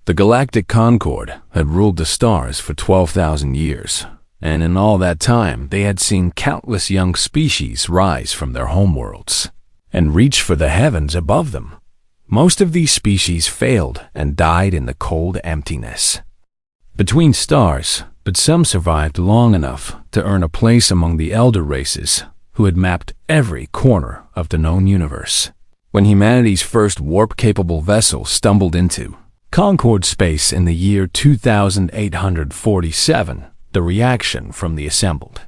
The Galactic Concord had ruled the stars for 12,000 years, and in all that time they had seen countless young species rise from their homeworlds and reach for the heavens above them. Most of these species failed and died in the cold emptiness between stars, but some survived long enough to earn a place among the elder races who had mapped every corner of the known universe. When humanity's first warp-capable vessel stumbled into Concord space in the year 2847, the reaction from the assembled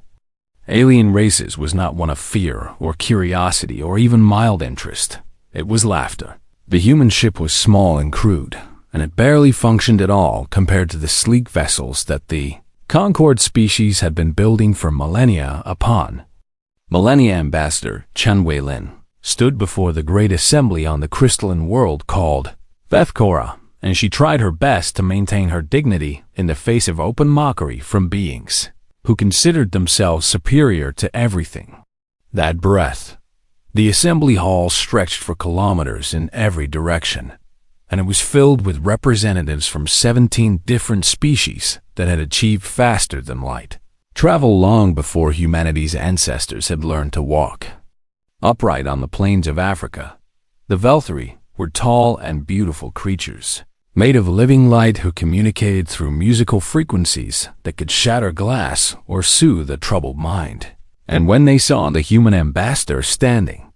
alien races was not one of fear or curiosity or even mild interest. It was laughter. The human ship was small and crude, and it barely functioned at all compared to the sleek vessels that the Concord species had been building for millennia upon. Millennia Ambassador Chen Weilin stood before the great assembly on the crystalline world called thHFY, and she tried her best to maintain her dignity in the face of open mockery from beings who considered themselves superior to everything. That breath. The assembly hall stretched for kilometers in every direction, and it was filled with representatives from 17 different species that had achieved faster than light travel long before humanity's ancestors had learned to walk. Upright on the plains of Africa, the thHFY were tall and beautiful creatures, made of living light who communicated through musical frequencies that could shatter glass or soothe a troubled mind. And when they saw the human ambassador standing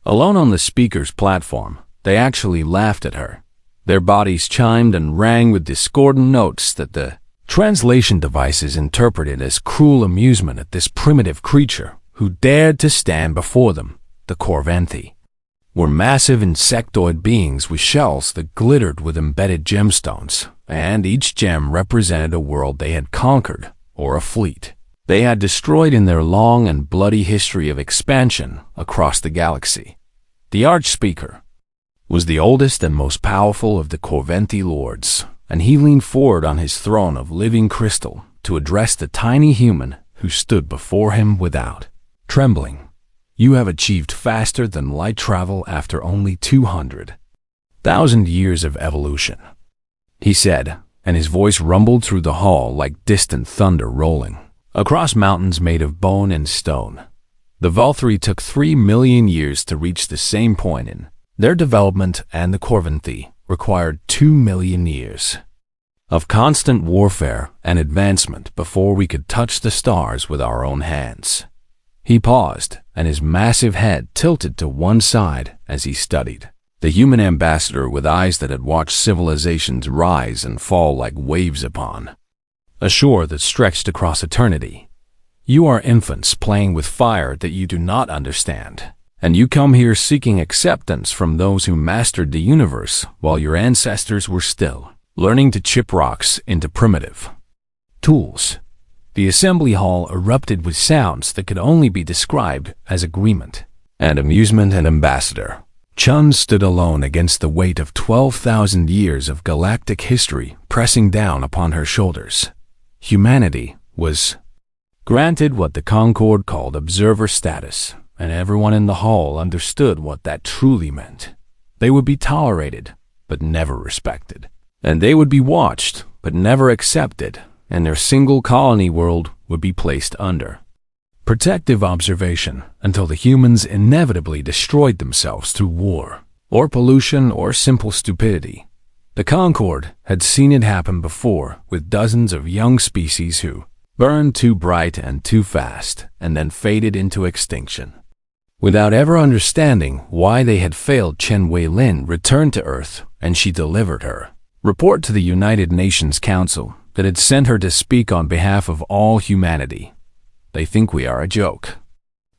alone on the speaker's platform, they actually laughed at her. Their bodies chimed and rang with discordant notes that the translation devices interpreted as cruel amusement at this primitive creature who dared to stand before them. The Corventhi were massive insectoid beings with shells that glittered with embedded gemstones, and each gem represented a world they had conquered or a fleet they had destroyed in their long and bloody history of expansion across the galaxy. The Archspeaker was the oldest and most powerful of the Corventhi lords, and he leaned forward on his throne of living crystal to address the tiny human who stood before him without trembling. You have achieved faster than light travel after only 200,000 years of evolution, he said, and his voice rumbled through the hall like distant thunder rolling across mountains made of bone and stone. The thHFY took 3 million years to reach the same point in their development, and the Corventhi required 2 million years of constant warfare and advancement before we could touch the stars with our own hands. He paused, and his massive head tilted to one side as he studied the human ambassador with eyes that had watched civilizations rise and fall like waves upon a shore that stretched across eternity. You are infants playing with fire that you do not understand, and you come here seeking acceptance from those who mastered the universe while your ancestors were still learning to chip rocks into primitive tools. The assembly hall erupted with sounds that could only be described as agreement and amusement. And Ambassador Chun stood alone against the weight of 12,000 years of galactic history pressing down upon her shoulders. Humanity was granted what the Concord called observer status, and everyone in the hall understood what that truly meant. They would be tolerated, but never respected. And they would be watched, but never accepted, and their single colony world would be placed under protective observation until the humans inevitably destroyed themselves through war, or pollution, or simple stupidity. The Concord had seen it happen before with dozens of young species who burned too bright and too fast and then faded into extinction. Without ever understanding why they had failed, Chen Weilin returned to Earth, and she delivered her report to the United Nations Council that had sent her to speak on behalf of all humanity. They think we are a joke,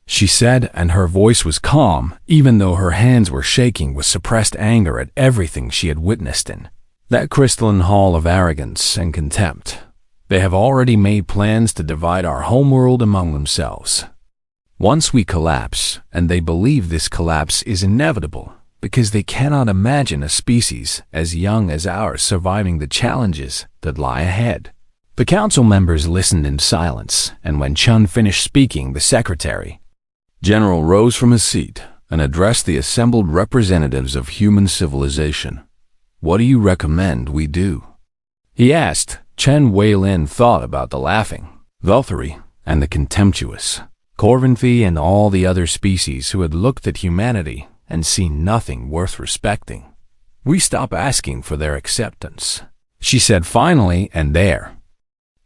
she said, and her voice was calm, even though her hands were shaking with suppressed anger at everything she had witnessed in that crystalline hall of arrogance and contempt. They have already made plans to divide our homeworld among themselves once we collapse, and they believe this collapse is inevitable because they cannot imagine a species as young as ours surviving the challenges that lie ahead. The council members listened in silence, and when Chun finished speaking, the secretary general rose from his seat and addressed the assembled representatives of human civilization. What do you recommend we do? he asked. Chen Weilin thought about the laughing Velthari and the contemptuous Corvinthi and all the other species who had looked at humanity and seen nothing worth respecting. We stop asking for their acceptance, she said finally, and there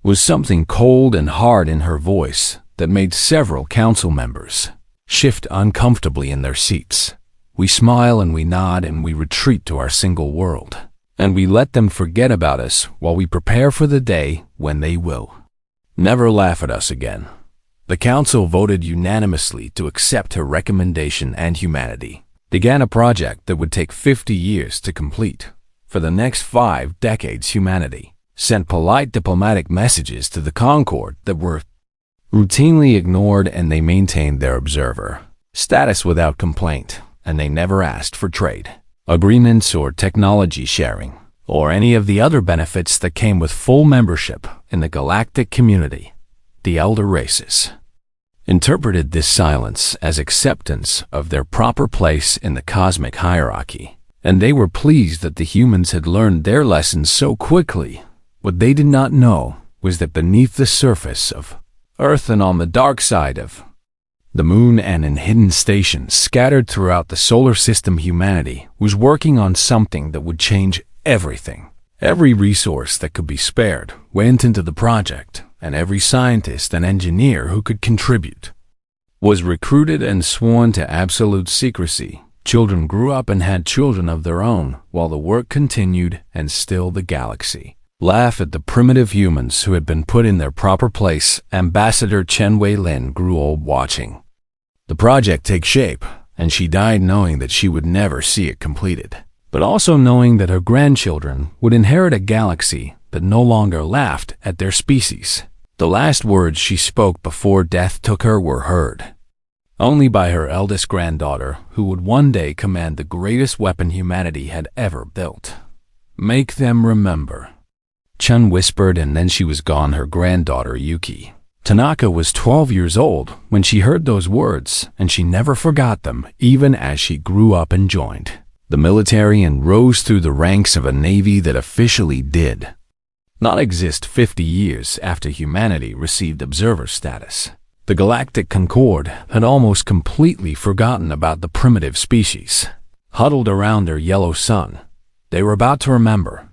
was something cold and hard in her voice that made several council members shift uncomfortably in their seats. We smile and we nod and we retreat to our single world, and we let them forget about us while we prepare for the day when they will never laugh at us again. The council voted unanimously to accept her recommendation, and humanity began a project that would take 50 years to complete. For the next 5 decades, humanity sent polite diplomatic messages to the Concord that were routinely ignored, and they maintained their observer status without complaint, and they never asked for trade agreements or technology sharing or any of the other benefits that came with full membership in the galactic community. The elder races interpreted this silence as acceptance of their proper place in the cosmic hierarchy, and they were pleased that the humans had learned their lessons so quickly. What they did not know was that beneath the surface of Earth and on the dark side of the moon and in hidden stations scattered throughout the solar system, humanity was working on something that would change everything. Every resource that could be spared went into the project, and every scientist and engineer who could contribute was recruited and sworn to absolute secrecy. Children grew up and had children of their own while the work continued, and still the galaxy laughed at the primitive humans who had been put in their proper place. Ambassador Chen Weilin grew old watching the project take shape, and she died knowing that she would never see it completed, but also knowing that her grandchildren would inherit a galaxy that no longer laughed at their species. The last words she spoke before death took her were heard only by her eldest granddaughter, who would one day command the greatest weapon humanity had ever built. Make them remember, Chen whispered, and then she was gone. Her granddaughter Yuki Tanaka was 12 years old when she heard those words, and she never forgot them even as she grew up and joined the military and rose through the ranks of a navy that officially did not exist 50 years after humanity received observer status. The Galactic Concord had almost completely forgotten about the primitive species huddled around their yellow sun. They were about to remember.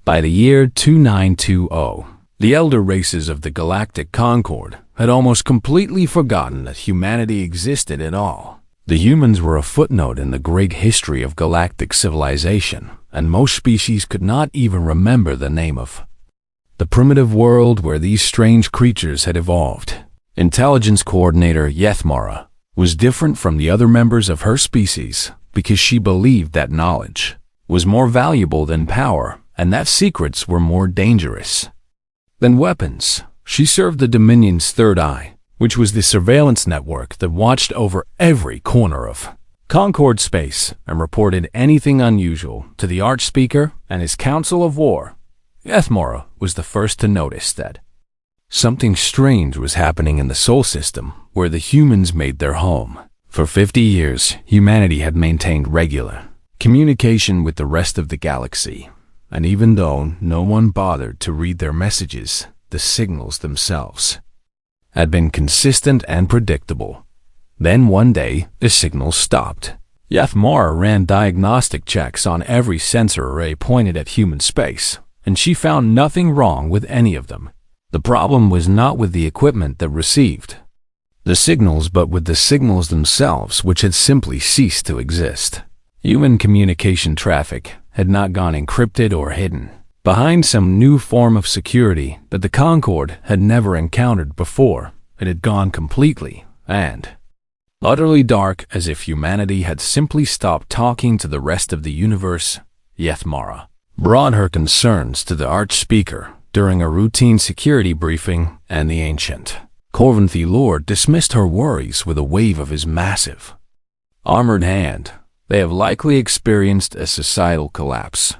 By the year 2920, the elder races of the Galactic Concord had almost completely forgotten that humanity existed at all. The humans were a footnote in the great history of galactic civilization, and most species could not even remember the name of the primitive world where these strange creatures had evolved. Intelligence Coordinator Yethmara was different from the other members of her species because she believed that knowledge was more valuable than power, and that secrets were more dangerous than weapons. She served the Dominion's Third Eye, which was the surveillance network that watched over every corner of Concord space and reported anything unusual to the Archspeaker and his Council of War. Yethmara was the first to notice that something strange was happening in the Sol system where the humans made their home. For 50 years, humanity had maintained regular communication with the rest of the galaxy, and even though no one bothered to read their messages, the signals themselves had been consistent and predictable. Then one day, the signals stopped. Yethmara ran diagnostic checks on every sensor array pointed at human space, and she found nothing wrong with any of them. The problem was not with the equipment that received the signals, but with the signals themselves, which had simply ceased to exist. Human communication traffic had not gone encrypted or hidden behind some new form of security that the Concord had never encountered before. It had gone completely and utterly dark, as if humanity had simply stopped talking to the rest of the universe. Yethmara brought her concerns to the Archspeaker during a routine security briefing, and the ancient Corvinthi Lord dismissed her worries with a wave of his massive armored hand. They have likely experienced a societal collapse,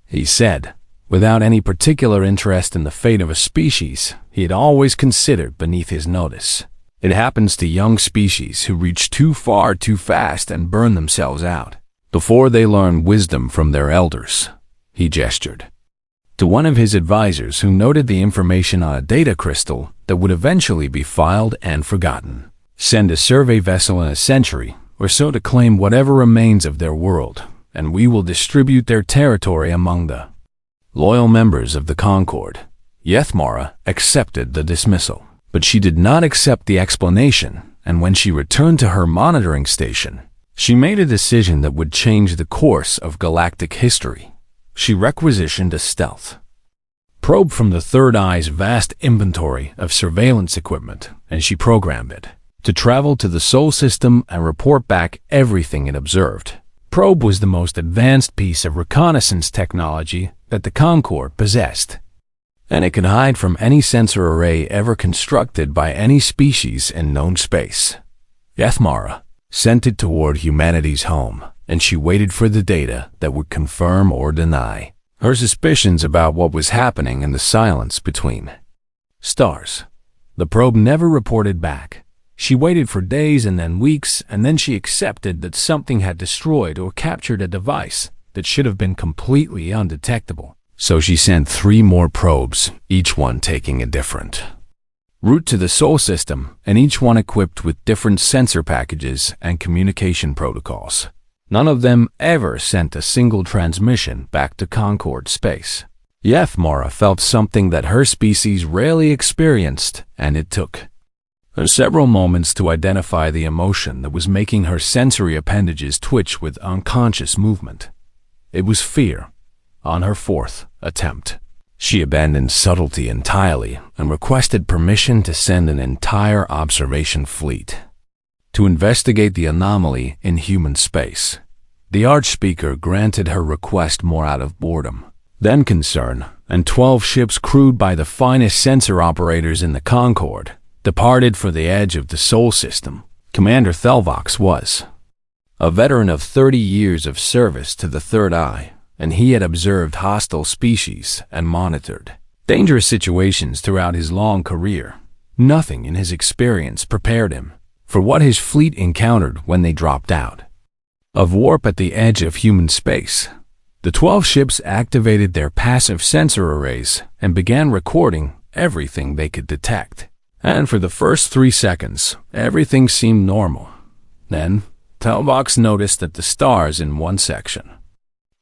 he said, without any particular interest in the fate of a species he had always considered beneath his notice. It happens to young species who reach too far too fast and burn themselves out before they learn wisdom from their elders. He gestured to one of his advisors who noted the information on a data crystal that would eventually be filed and forgotten. Send a survey vessel in a century or so to claim whatever remains of their world, and we will distribute their territory among the loyal members of the Concord. HFY accepted the dismissal, but she did not accept the explanation, and when she returned to her monitoring station, she made a decision that would change the course of galactic history. She requisitioned a stealth probe from the Third Eye's vast inventory of surveillance equipment, and she programmed it to travel to the Sol system and report back everything it observed. Probe was the most advanced piece of reconnaissance technology that the Concord possessed, and it could hide from any sensor array ever constructed by any species in known space. HFY sent it toward humanity's home, and she waited for the data that would confirm or deny her suspicions about what was happening in the silence between stars. The probe never reported back. She waited for days and then weeks, and then she accepted that something had destroyed or captured a device that should have been completely undetectable. So she sent 3 more probes, each one taking a different route to the Sol system, and each one equipped with different sensor packages and communication protocols. None of them ever sent a single transmission back to Concord space. HFY felt something that her species rarely experienced, and it took her several moments to identify the emotion that was making her sensory appendages twitch with unconscious movement. It was fear. On her 4th attempt, she abandoned subtlety entirely and requested permission to send an entire observation fleet to investigate the anomaly in human space. The Archspeaker granted her request more out of boredom than concern, and 12 ships crewed by the finest sensor operators in the Concord departed for the edge of the Sol system. Commander thHFY was a veteran of 30 years of service to the Third Eye, and he had observed hostile species and monitored dangerous situations throughout his long career. Nothing in his experience prepared him for what his fleet encountered when they dropped out of warp at the edge of human space. The 12 ships activated their passive sensor arrays and began recording everything they could detect. And for the first 3 seconds, everything seemed normal. Then, thHFY noticed that the stars in one section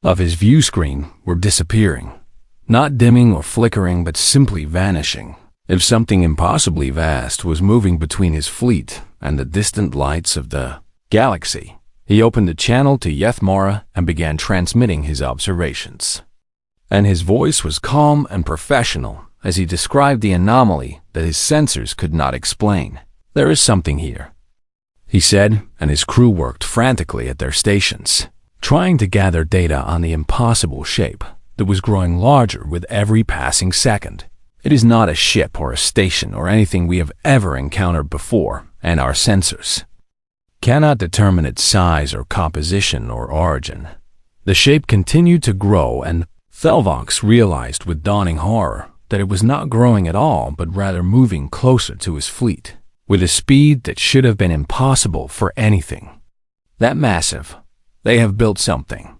of his view screen were disappearing, not dimming or flickering, but simply vanishing. If something impossibly vast was moving between his fleet and the distant lights of the galaxy, he opened a channel to HFY and began transmitting his observations. And his voice was calm and professional as he described the anomaly that his sensors could not explain. "There is something here," he said, and his crew worked frantically at their stations, trying to gather data on the impossible shape that was growing larger with every passing second. "It is not a ship or a station or anything we have ever encountered before, and our sensors cannot determine its size or composition or origin." The shape continued to grow, and thHFY realized with dawning horror that it was not growing at all, but rather moving closer to his fleet with a speed that should have been impossible for anything that massive. "They have built something,"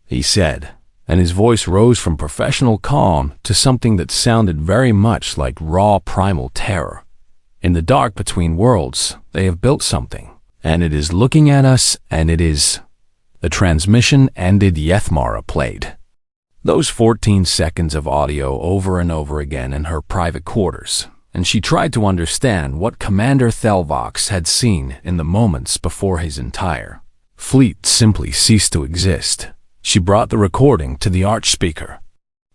he said, and his voice rose from professional calm to something that sounded very much like raw primal terror. "In the dark between worlds, they have built something, and it is looking at us, and it is..." The transmission ended. HFY played those 14 seconds of audio over and over again in her private quarters, and she tried to understand what Commander thHFY had seen in the moments before his entire fleet simply ceased to exist. She brought the recording to the Archspeaker,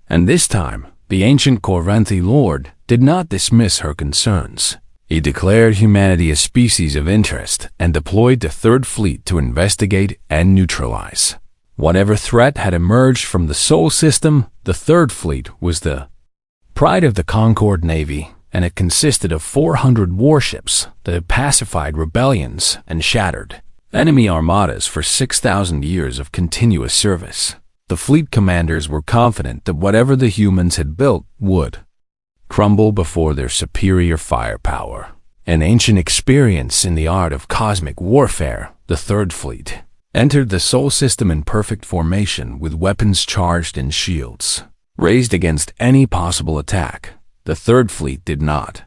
and this time, the ancient Corventhi Lord did not dismiss her concerns. He declared humanity a species of interest and deployed the Third Fleet to investigate and neutralize whatever threat had emerged from the Sol system. The Third Fleet was the pride of the Concord Navy, and it consisted of 400 warships that had pacified rebellions and shattered enemy armadas for 6,000 years of continuous service. The fleet commanders were confident that whatever the humans had built would crumble before their superior firepower. An ancient experience in the art of cosmic warfare, the Third Fleet entered the Sol system in perfect formation with weapons charged in shields. raised against any possible attack. The Third Fleet did not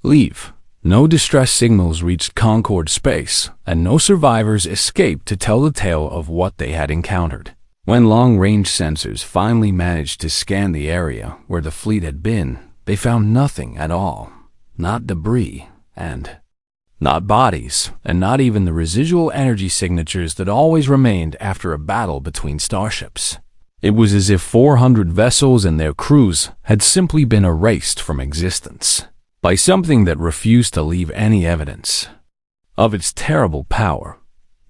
leave. No distress signals reached Concord space, and no survivors escaped to tell the tale of what they had encountered. When long-range sensors finally managed to scan the area where the fleet had been, they found nothing at all. Not debris, and not bodies, and not even the residual energy signatures that always remained after a battle between starships. It was as if 400 vessels and their crews had simply been erased from existence by something that refused to leave any evidence of its terrible power.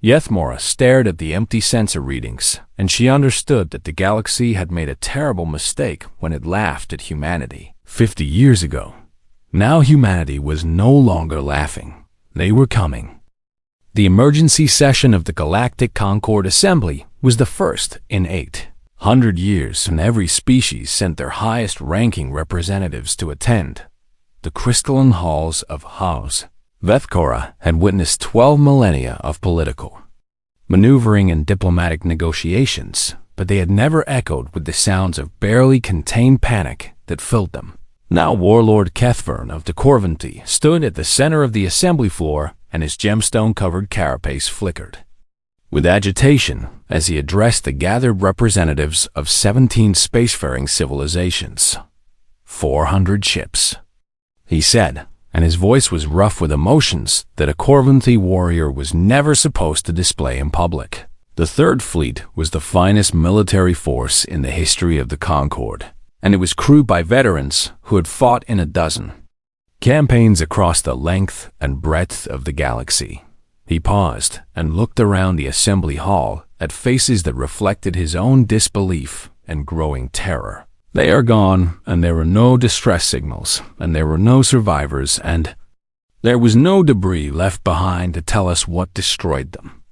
Yethmora stared at the empty sensor readings, and she understood that the galaxy had made a terrible mistake when it laughed at humanity 50 years ago. Now humanity was no longer laughing. They were coming. The emergency session of the Galactic Concord Assembly was the first in 800 years, and every species sent their highest-ranking representatives to attend. The crystalline halls of Haus Vethkora had witnessed 12 millennia of political maneuvering and diplomatic negotiations, but they had never echoed with the sounds of barely contained panic that filled them. Now Warlord Kethvern of the Corvanti stood at the center of the assembly floor, and his gemstone-covered carapace flickered with agitation as he addressed the gathered representatives of 17 spacefaring civilizations. 400 ships, he said, and his voice was rough with emotions that a Corvanti warrior was never supposed to display in public. The Third Fleet was the finest military force in the history of the Concord, and it was crewed by veterans who had fought in a dozen campaigns across the length and breadth of the galaxy. He paused and looked around the assembly hall at faces that reflected his own disbelief and growing terror. They are gone, and there were no distress signals, and there were no survivors, and there was no debris left behind to tell us what destroyed them.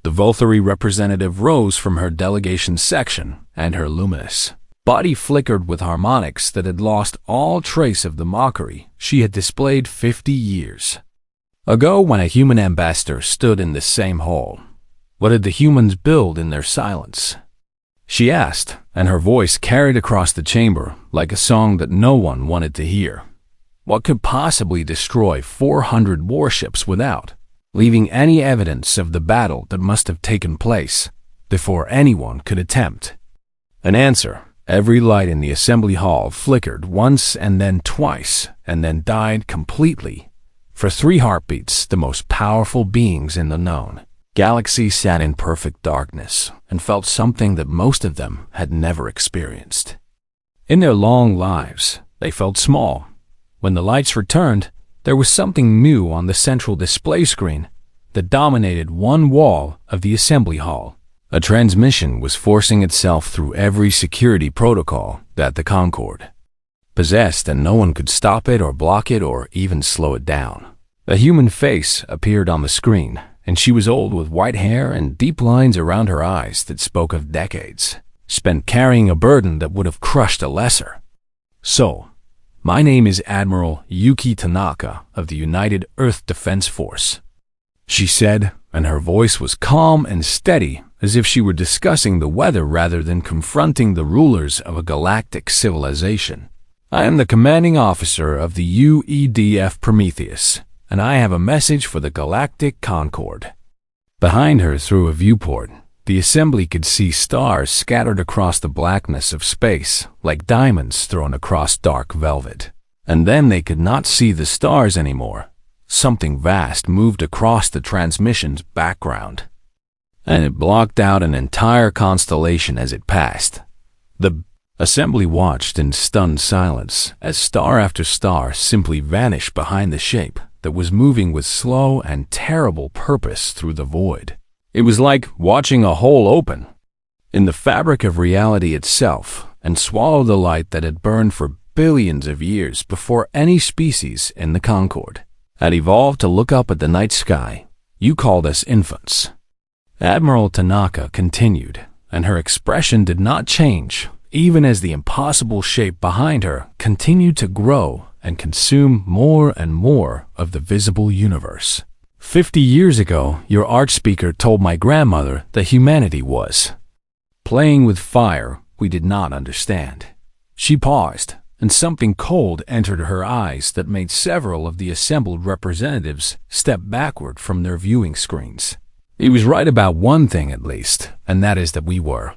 The Volthari representative rose from her delegation section, and her luminous body flickered with harmonics that had lost all trace of the mockery she had displayed 50 years ago when a human ambassador stood in the same hall. What did the humans build in their silence? She asked, and her voice carried across the chamber like a song that no one wanted to hear. What could possibly destroy 400 warships without leaving any evidence of the battle that must have taken place before anyone could attempt an answer? Every light in the assembly hall flickered once and then twice, and then died completely. For 3 heartbeats, the most powerful beings in the known galaxy sat in perfect darkness and felt something that most of them had never experienced. In their long lives, they felt small. When the lights returned, there was something new on the central display screen that dominated one wall of the assembly hall. A transmission was forcing itself through every security protocol that the Concord possessed, and no one could stop it or block it or even slow it down. A human face appeared on the screen, and she was old with white hair and deep lines around her eyes that spoke of decades spent carrying a burden that would have crushed a lesser. So, my name is Admiral Yuki Tanaka of the United Earth Defense Force, she said, and her voice was calm and steady, as if she were discussing the weather rather than confronting the rulers of a galactic civilization. I am the commanding officer of the UEDF Prometheus, and I have a message for the Galactic Concord. Behind her, through a viewport, the assembly could see stars scattered across the blackness of space, like diamonds thrown across dark velvet. And then they could not see the stars anymore. Something vast moved across the transmission's background, and it blocked out an entire constellation as it passed. The assembly watched in stunned silence as star after star simply vanished behind the shape that was moving with slow and terrible purpose through the void. It was like watching a hole open in the fabric of reality itself and swallow the light that had burned for billions of years before any species in the Concord had evolved to look up at the night sky. You called us infants. Admiral Tanaka continued, and her expression did not change, even as the impossible shape behind her continued to grow and consume more and more of the visible universe. 50 years ago, your archspeaker told my grandmother that humanity was playing with fire we did not understand. She paused, and something cold entered her eyes that made several of the assembled representatives step backward from their viewing screens. He was right about one thing at least, and that is that we were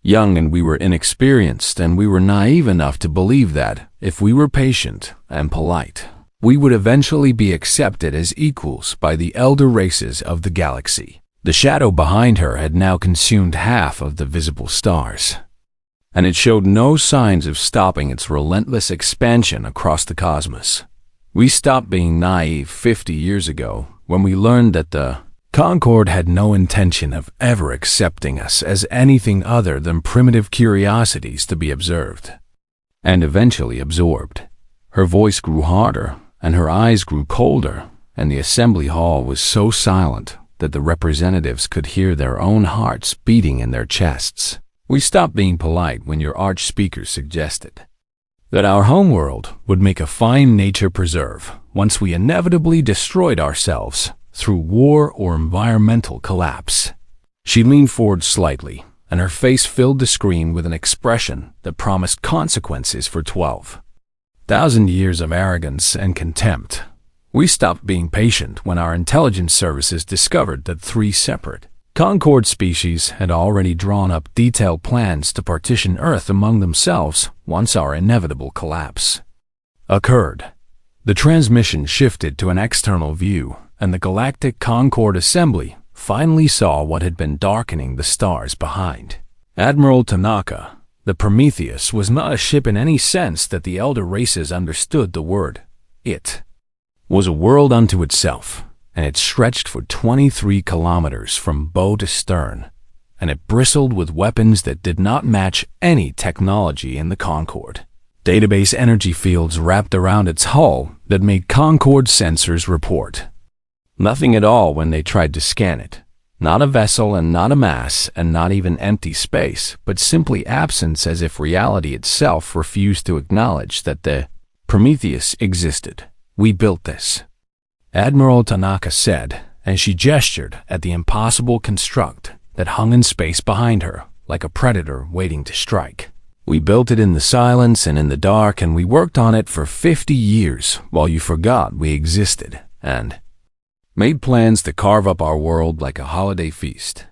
young and we were inexperienced, and we were naive enough to believe that, if we were patient and polite, we would eventually be accepted as equals by the elder races of the galaxy. The shadow behind her had now consumed half of the visible stars, and it showed no signs of stopping its relentless expansion across the cosmos. We stopped being naive 50 years ago when we learned that the Concord had no intention of ever accepting us as anything other than primitive curiosities to be observed and eventually absorbed. Her voice grew harder, and her eyes grew colder, and the assembly hall was so silent that the representatives could hear their own hearts beating in their chests. We stopped being polite when your arch-speaker suggested that our homeworld would make a fine nature preserve once we inevitably destroyed ourselves through war or environmental collapse. She leaned forward slightly, and her face filled the screen with an expression that promised consequences for 12,000 years of arrogance and contempt. We stopped being patient when our intelligence services discovered that 3 separate Concord species had already drawn up detailed plans to partition Earth among themselves once our inevitable collapse occurred. The transmission shifted to an external view, and the Galactic Concord Assembly finally saw what had been darkening the stars behind. Admiral Tanaka, the Prometheus, was not a ship in any sense that the elder races understood the word. It was a world unto itself, and it stretched for 23 kilometers from bow to stern, and it bristled with weapons that did not match any technology in the Concord. Database energy fields wrapped around its hull that made Concord sensors report nothing at all when they tried to scan it. Not a vessel and not a mass and not even empty space, but simply absence, as if reality itself refused to acknowledge that the Prometheus existed. We built this, Admiral Tanaka said, and she gestured at the impossible construct that hung in space behind her, like a predator waiting to strike. We built it in the silence and in the dark, and we worked on it for 50 years while you forgot we existed, and made plans to carve up our world like a holiday feast.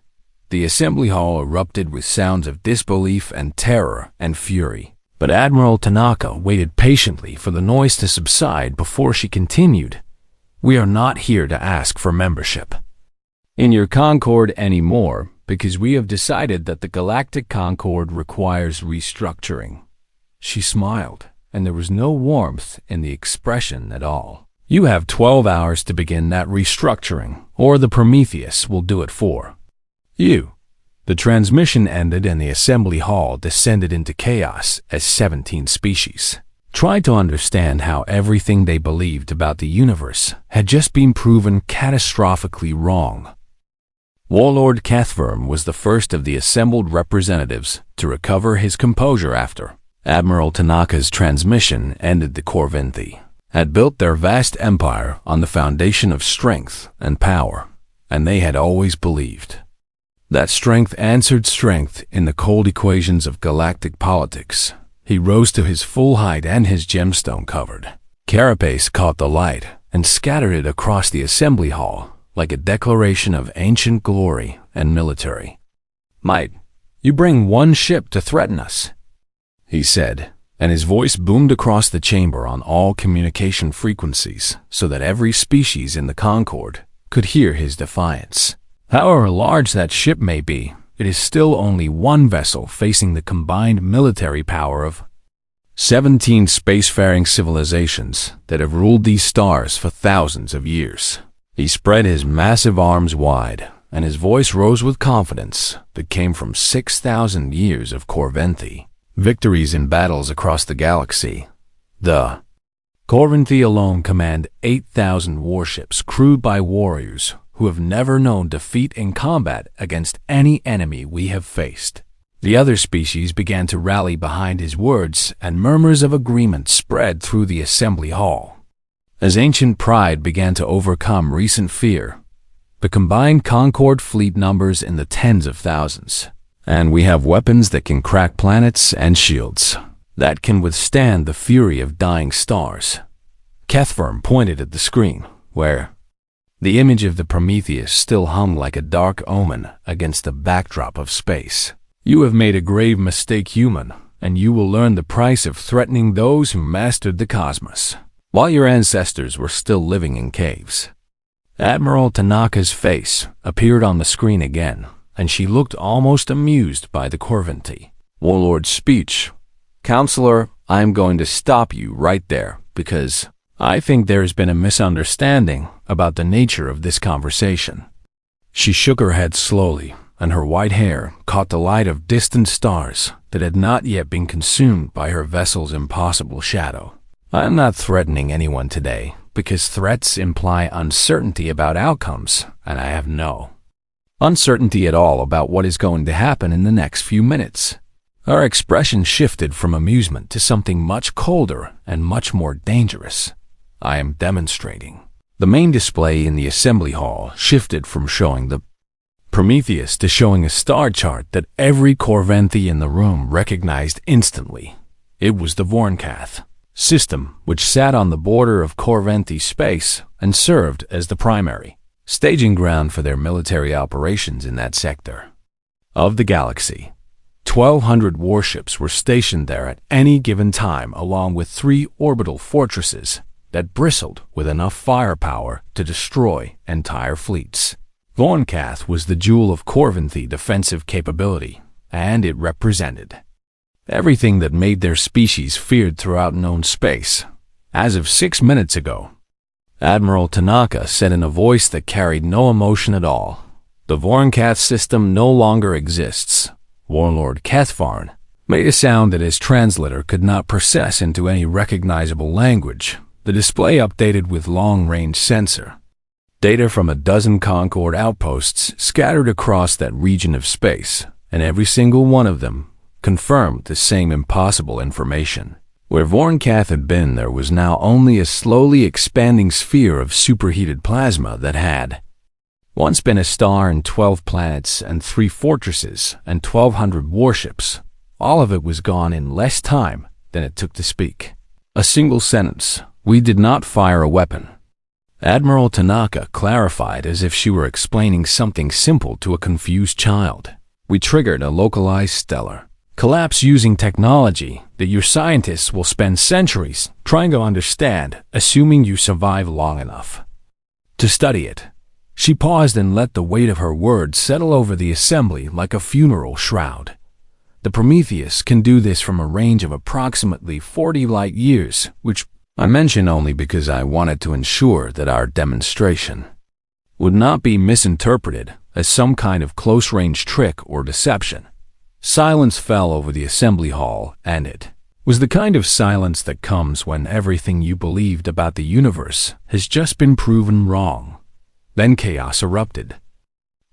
The assembly hall erupted with sounds of disbelief and terror and fury, but Admiral Tanaka waited patiently for the noise to subside before she continued. We are not here to ask for membership in your Concord anymore, because we have decided that the Galactic Concord requires restructuring. She smiled, and there was no warmth in the expression at all. You have 12 hours to begin that restructuring, or the Prometheus will do it for you. The transmission ended and the assembly hall descended into chaos as 17 species tried to understand how everything they believed about the universe had just been proven catastrophically wrong. Warlord Kethverm was the first of the assembled representatives to recover his composure after Admiral Tanaka's transmission ended. The Corvinthi had built their vast empire on the foundation of strength and power, and they had always believed that strength answered strength in the cold equations of galactic politics. He rose to his full height, and his gemstone-covered carapace caught the light and scattered it across the assembly hall like a declaration of ancient glory and military might. You bring one ship to threaten us, he said, and his voice boomed across the chamber on all communication frequencies so that every species in the Concord could hear his defiance. However large that ship may be, it is still only one vessel facing the combined military power of 17 spacefaring civilizations that have ruled these stars for thousands of years. He spread his massive arms wide, and his voice rose with confidence that came from 6,000 years of Corvinthi victories in battles across the galaxy. The Corvinthi alone command 8,000 warships crewed by warriors who have never known defeat in combat against any enemy we have faced. The other species began to rally behind his words, and murmurs of agreement spread through the assembly hall. As ancient pride began to overcome recent fear, the combined Concord fleet numbers in the tens of thousands, and we have weapons that can crack planets and shields. that can withstand the fury of dying stars. Kethvern pointed at the screen, where the image of the Prometheus still hung like a dark omen against the backdrop of space. You have made a grave mistake, human, and you will learn the price of threatening those who mastered the cosmos, while your ancestors were still living in caves. Admiral Tanaka's face appeared on the screen again, and she looked almost amused by the Corvinti warlord's speech. Counselor, I am going to stop you right there, because I think there has been a misunderstanding about the nature of this conversation. She shook her head slowly, and her white hair caught the light of distant stars that had not yet been consumed by her vessel's impossible shadow. I am not threatening anyone today, because threats imply uncertainty about outcomes, and I have no uncertainty at all about what is going to happen in the next few minutes. Her expression shifted from amusement to something much colder and much more dangerous. I am demonstrating. The main display in the assembly hall shifted from showing the Prometheus to showing a star chart that every Corvinti in the room recognized instantly. It was the Vorncath system, which sat on the border of Corvinti space and served as the primary staging ground for their military operations in that sector of the galaxy. 1,200 warships were stationed there at any given time, along with 3 orbital fortresses that bristled with enough firepower to destroy entire fleets. Vorncath was the jewel of Corvinti defensive capability, and it represented everything that made their species feared throughout known space. As of 6 minutes ago, Admiral Tanaka said in a voice that carried no emotion at all, "The Vorncath system no longer exists." Warlord Kethvern made a sound that his translator could not process into any recognizable language. The display updated with long-range sensor data from a dozen Concord outposts scattered across that region of space, and every single one of them confirmed the same impossible information. Where Vorncath had been, there was now only a slowly expanding sphere of superheated plasma that had once been a star and 12 planets and 3 fortresses and 1,200 warships. All of it was gone in less time than it took to speak. A single sentence. We did not fire a weapon. Admiral Tanaka clarified as if she were explaining something simple to a confused child. We triggered a localized stellar collapse using technology that your scientists will spend centuries trying to understand, assuming you survive long enough to study it. She paused and let the weight of her words settle over the assembly like a funeral shroud. The Prometheus can do this from a range of approximately 40 light years, which I mention only because I wanted to ensure that our demonstration would not be misinterpreted as some kind of close-range trick or deception. Silence fell over the assembly hall, and it was the kind of silence that comes when everything you believed about the universe has just been proven wrong. Then chaos erupted.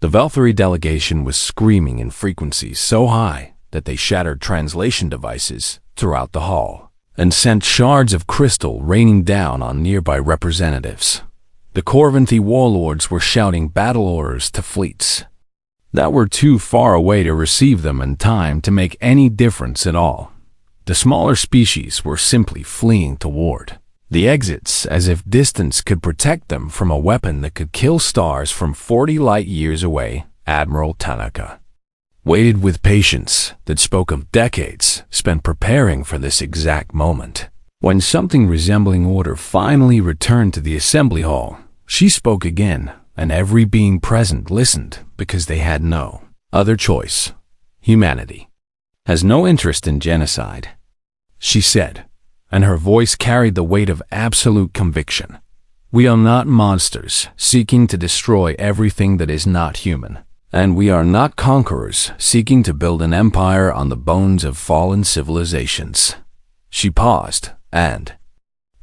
The Velthari delegation was screaming in frequencies so high that they shattered translation devices throughout the hall and sent shards of crystal raining down on nearby representatives. The Corvinti warlords were shouting battle orders to fleets that were too far away to receive them in time to make any difference at all. The smaller species were simply fleeing toward the exits as if distance could protect them from a weapon that could kill stars from 40 light years away. Admiral Tanaka waited with patience that spoke of decades spent preparing for this exact moment. When something resembling order finally returned to the assembly hall, she spoke again, and every being present listened because they had no other choice. Humanity has no interest in genocide, she said, and her voice carried the weight of absolute conviction. We are not monsters seeking to destroy everything that is not human, and we are not conquerors seeking to build an empire on the bones of fallen civilizations. She paused, and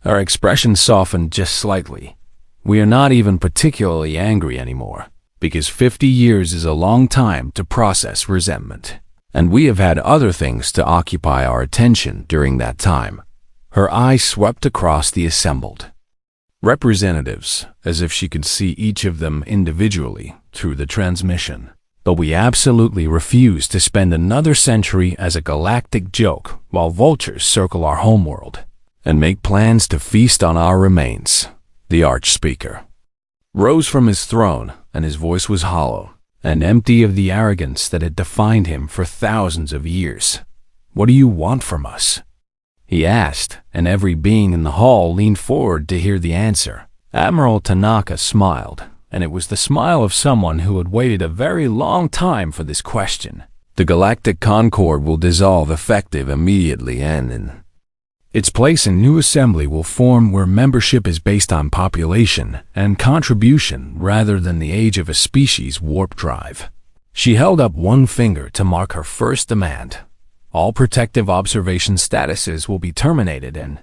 her expression softened just slightly. We are not even particularly angry anymore, because 50 years is a long time to process resentment, and we have had other things to occupy our attention during that time. Her eyes swept across the assembled representatives, as if she could see each of them individually through the transmission. But we absolutely refuse to spend another century as a galactic joke while vultures circle our homeworld and make plans to feast on our remains. The Archspeaker rose from his throne, and his voice was hollow and empty of the arrogance that had defined him for thousands of years. "What do you want from us?" he asked, and every being in the hall leaned forward to hear the answer. Admiral Tanaka smiled, and it was the smile of someone who had waited a very long time for this question. "The Galactic Concord will dissolve effective immediately, and in its place a new assembly will form where membership is based on population and contribution rather than the age of a species' warp drive." She held up one finger to mark her first demand. "All protective observation statuses will be terminated, and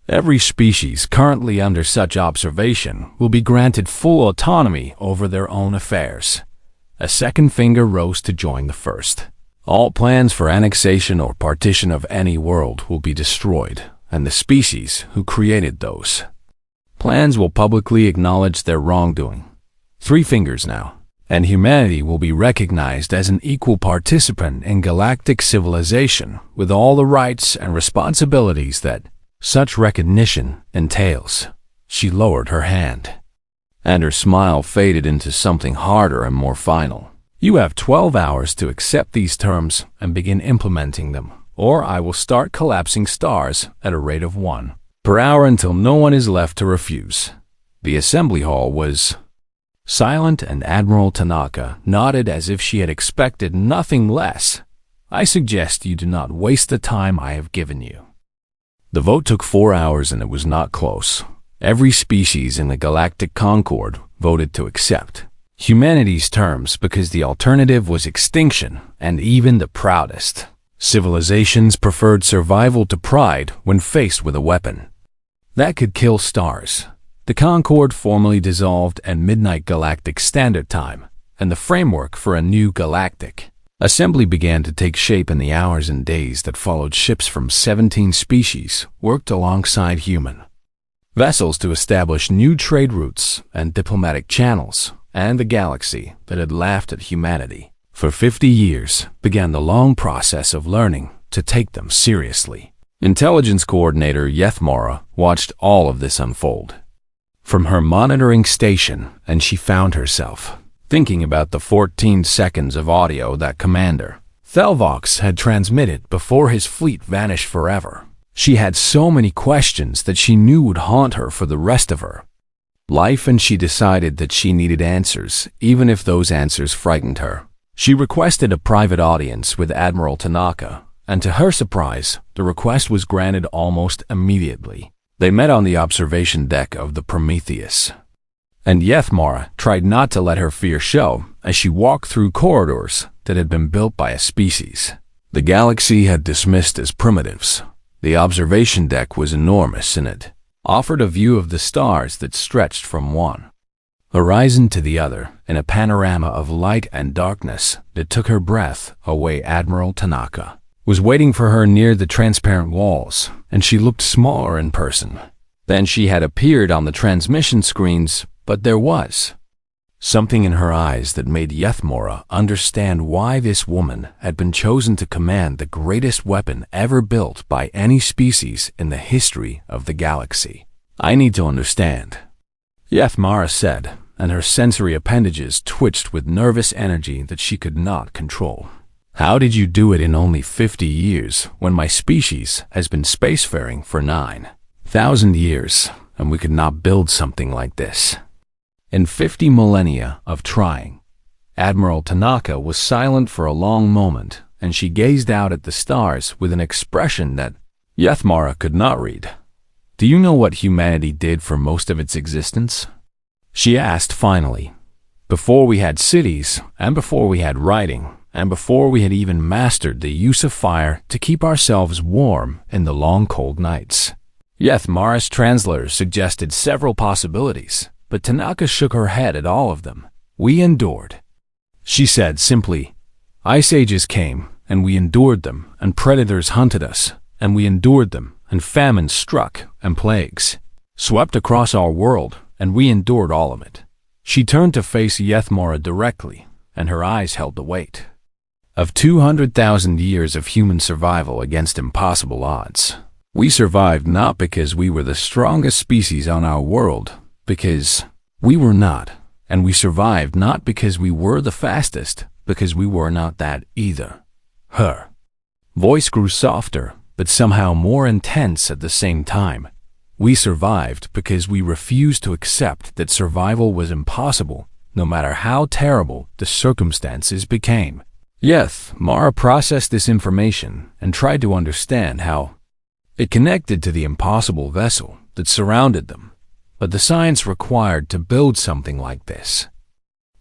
every species currently under such observation will be granted full autonomy over their own affairs." A second finger rose to join the first. "All plans for annexation or partition of any world will be destroyed, and the species who created those plans will publicly acknowledge their wrongdoing." Three fingers now. "And humanity will be recognized as an equal participant in galactic civilization with all the rights and responsibilities that such recognition entails." She lowered her hand, and her smile faded into something harder and more final. "You have 12 hours to accept these terms and begin implementing them, or I will start collapsing stars at a rate of 1 per hour until no one is left to refuse." The assembly hall was silent, and Admiral Tanaka nodded as if she had expected nothing less. "I suggest you do not waste the time I have given you." The vote took 4 hours, and it was not close. Every species in the Galactic Concord voted to accept humanity's terms because the alternative was extinction, and even the proudest civilizations preferred survival to pride when faced with a weapon that could kill stars. The Concord formally dissolved at Midnight Galactic Standard Time, and the framework for a new galactic assembly began to take shape in the hours and days that followed. Ships from 17 species worked alongside human vessels to establish new trade routes and diplomatic channels, and the galaxy that had laughed at humanity for 50 years began the long process of learning to take them seriously. Intelligence Coordinator Yethmora watched all of this unfold from her monitoring station, and she found herself thinking about the 14 seconds of audio that Commander Thelvox had transmitted before his fleet vanished forever. She had so many questions that she knew would haunt her for the rest of her life, and she decided that she needed answers, even if those answers frightened her. She requested a private audience with Admiral Tanaka, and to her surprise, the request was granted almost immediately. They met on the observation deck of the Prometheus, and Yethmora tried not to let her fear show as she walked through corridors that had been built by a species the galaxy had dismissed as primitives. The observation deck was enormous, and it offered a view of the stars that stretched from one horizon to the other in a panorama of light and darkness that took her breath away. Admiral Tanaka was waiting for her near the transparent walls, and she looked smaller in person than she had appeared on the transmission screens, but there was something in her eyes that made Yethmora understand why this woman had been chosen to command the greatest weapon ever built by any species in the history of the galaxy. "I need to understand," Yethmora said, and her sensory appendages twitched with nervous energy that she could not control. "How did you do it in only 50 years when my species has been spacefaring for 9,000 years, and we could not build something like this in 50 millennia of trying?" Admiral Tanaka was silent for a long moment, and she gazed out at the stars with an expression that Yethmora could not read. "Do you know what humanity did for most of its existence?" she asked finally. "Before we had cities, and before we had writing, and before we had even mastered the use of fire to keep ourselves warm in the long cold nights." Yethmora's translator suggested several possibilities, but Tanaka shook her head at all of them. "We endured," she said simply. "Ice ages came, and we endured them, and predators hunted us, and we endured them, and famine struck, and plagues swept across our world, and we endured all of it." She turned to face Yethmora directly, and her eyes held the weight of 200,000 years of human survival against impossible odds. We survived not because we were the strongest species on our world, because we were not. And we survived not because we were the fastest, because we were not that either. Her voice grew softer, but somehow more intense at the same time. We survived because we refused to accept that survival was impossible, no matter how terrible the circumstances became. Yes, Mara processed this information and tried to understand how it connected to the impossible vessel that surrounded them, but the science required to build something like this.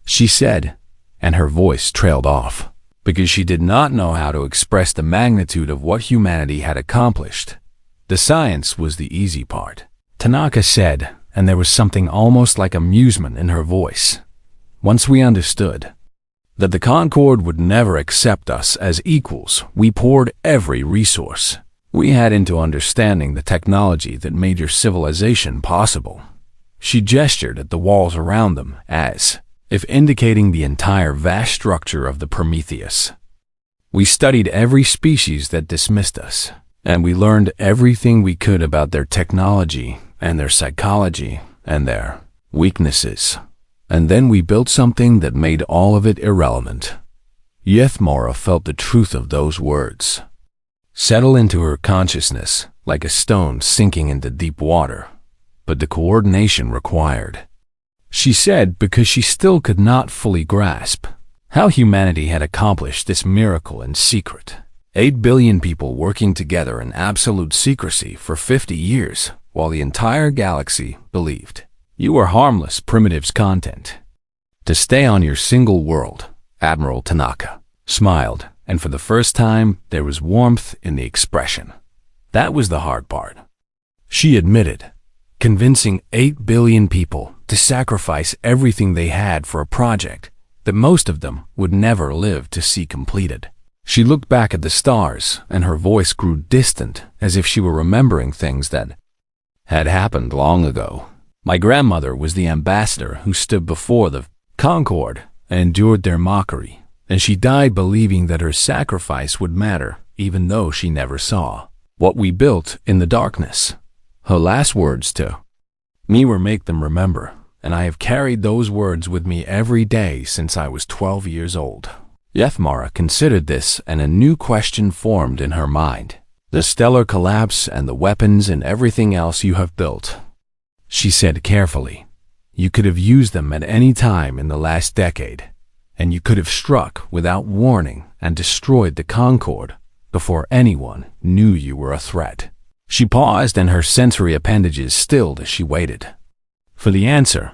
She said, and her voice trailed off, because she did not know how to express the magnitude of what humanity had accomplished. The science was the easy part, Tanaka said, and there was something almost like amusement in her voice. Once we understood that the Concord would never accept us as equals, we poured every resource we had into understanding the technology that made your civilization possible. She gestured at the walls around them as if indicating the entire vast structure of the Prometheus. We studied every species that dismissed us, and we learned everything we could about their technology and their psychology and their weaknesses. And then we built something that made all of it irrelevant. Yethmora felt the truth of those words settle into her consciousness like a stone sinking into deep water, but the coordination required. She said because she still could not fully grasp how humanity had accomplished this miracle in secret. 8 billion people working together in absolute secrecy for 50 years, while the entire galaxy believed you were harmless primitives content. To stay on your single world, Admiral Tanaka smiled, and for the first time there was warmth in the expression. That was the hard part, she admitted. Convincing 8 billion people to sacrifice everything they had for a project that most of them would never live to see completed. She looked back at the stars, and her voice grew distant, as if she were remembering things that had happened long ago. My grandmother was the ambassador who stood before the Concord and endured their mockery, and she died believing that her sacrifice would matter, even though she never saw what we built in the darkness. Her last words to me were make them remember, and I have carried those words with me every day since I was 12 years old. Yethmora considered this, and a new question formed in her mind. The stellar collapse and the weapons and everything else you have built, she said carefully. You could have used them at any time in the last decade, and you could have struck without warning and destroyed the Concord before anyone knew you were a threat. She paused, and her sensory appendages stilled as she waited for the answer.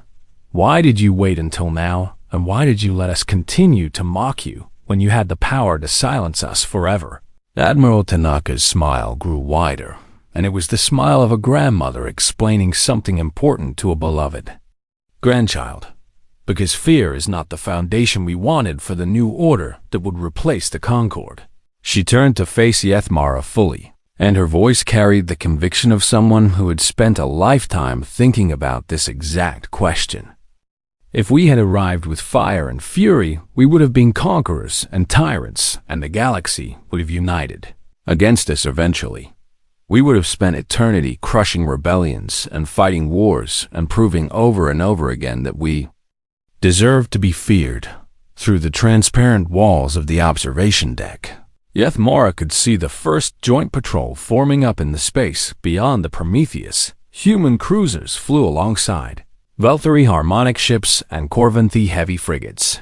Why did you wait until now, and why did you let us continue to mock you when you had the power to silence us forever? Admiral Tanaka's smile grew wider, and it was the smile of a grandmother explaining something important to a beloved grandchild. Because fear is not the foundation we wanted for the new order that would replace the Concord. She turned to face Yethmora fully, and her voice carried the conviction of someone who had spent a lifetime thinking about this exact question. If we had arrived with fire and fury, we would have been conquerors and tyrants, and the galaxy would have united against us eventually. We would have spent eternity crushing rebellions and fighting wars and proving over and over again that we deserved to be feared through the transparent walls of the observation deck. Yethmora could see the first joint patrol forming up in the space beyond the Prometheus. Human cruisers flew alongside Velthari harmonic ships and Corvinthi heavy frigates,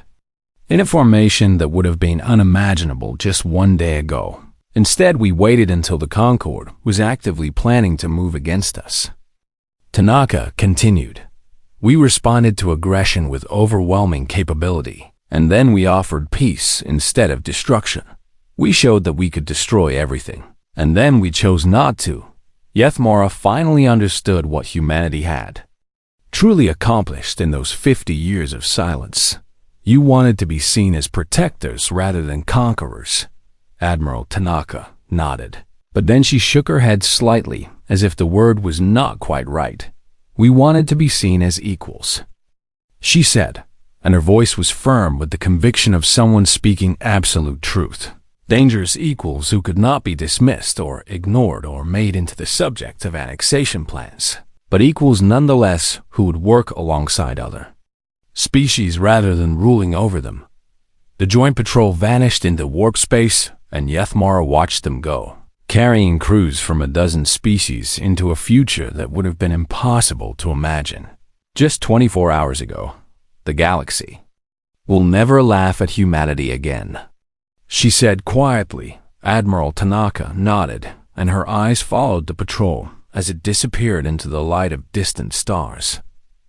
in a formation that would have been unimaginable just one day ago. Instead, we waited until the Concord was actively planning to move against us. Tanaka continued. We responded to aggression with overwhelming capability, and then we offered peace instead of destruction. We showed that we could destroy everything, and then we chose not to. Yethmora finally understood what humanity had truly accomplished in those 50 years of silence. You wanted to be seen as protectors rather than conquerors. Admiral Tanaka nodded, but then she shook her head slightly, as if the word was not quite right. We wanted to be seen as equals, she said, and her voice was firm with the conviction of someone speaking absolute truth. Dangerous equals who could not be dismissed or ignored or made into the subject of annexation plans, but equals nonetheless who would work alongside other species rather than ruling over them. The joint patrol vanished into warp space, and Yethmara watched them go, carrying crews from a dozen species into a future that would have been impossible to imagine. Just 24 hours ago, the galaxy will never laugh at humanity again, she said quietly. Admiral Tanaka nodded, and her eyes followed the patrol as it disappeared into the light of distant stars.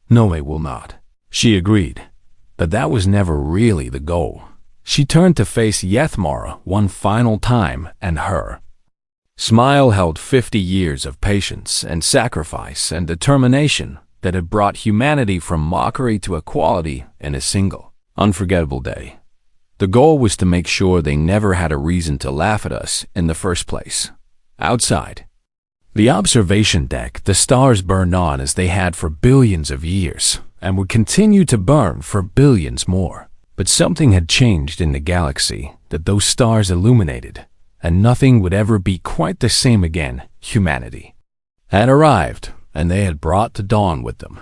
No, it will not, she agreed, but that was never really the goal. She turned to face Yethmara one final time, and her smile held 50 years of patience and sacrifice and determination that had brought humanity from mockery to equality in a single, unforgettable day. The goal was to make sure they never had a reason to laugh at us in the first place. Outside the observation deck, the stars burned on as they had for billions of years, and would continue to burn for billions more. But something had changed in the galaxy that those stars illuminated, and nothing would ever be quite the same again. Humanity had arrived, and they had brought the dawn with them.